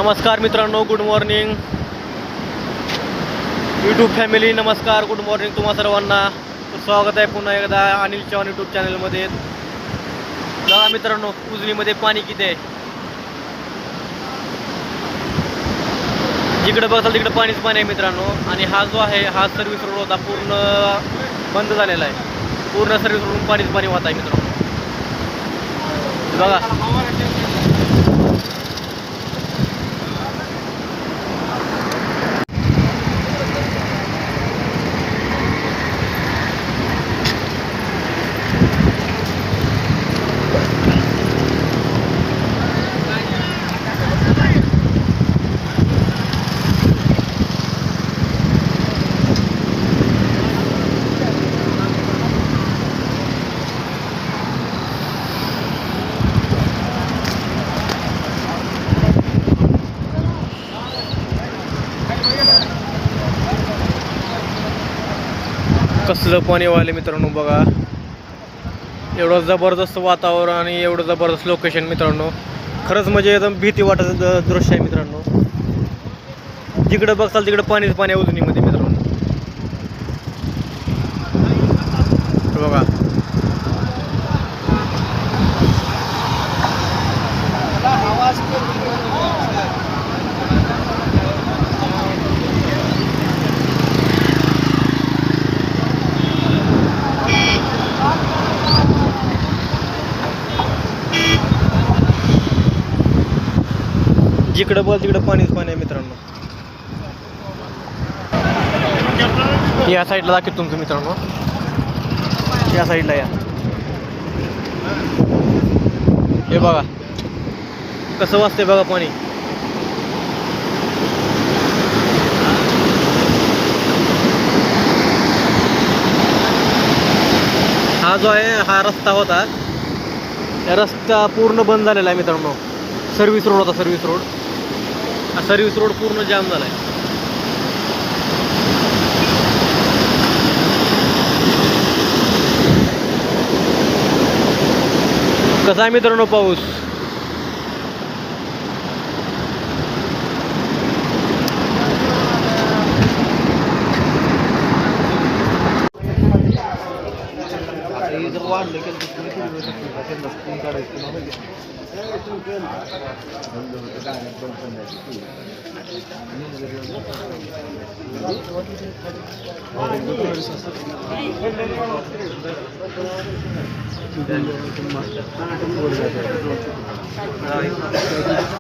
नमस्कार मित्रांनो, good morning YouTube family. नमस्कार, गुड मॉर्निंग तुम्हा सर्वांना. स्वागत आहे पुन्हा एकदा अनिल चव्हाण यूट्यूब चॅनलमध्ये. बघा मित्रांनो, उजनीमध्ये पाणी किती आहे. जिकडे बघाल तिकडे पाणीच पाणी आहे मित्रांनो. आणि हा जो आहे हा सर्व्हिस रोड होता, पूर्ण बंद झालेला आहे. पूर्ण सर्व्हिस रोडून पाणीच पाणी वाहत आहे मित्रांनो. बघा कसलं पाणी वाहिले मित्रांनो. बघा एवढं जबरदस्त वातावरण आणि एवढं जबरदस्त लोकेशन मित्रांनो. खरंच म्हणजे एकदम भीती वाटत दृश्य आहे मित्रांनो. जिकडे बघताल तिकडे पाणीच पाणी आहे उजनीमध्ये मित्रांनो. बघा जिकडे बघ तिकडे पाणीच पाणी आहे मित्रांनो. या साईडला दाखवतो तुमचं मित्रांनो. या साईडला या. हे बघा कसं वाजते बघा पाणी. हा जो आहे हा रस्ता होता, या रस्ता पूर्ण बंद झालेला आहे मित्रांनो. सर्व्हिस रोड होता, सर्व्हिस रोड. हा सर्व्हिस रोड पूर्ण जाम झाला आहे. कसा आहे मित्रांनो पाऊस.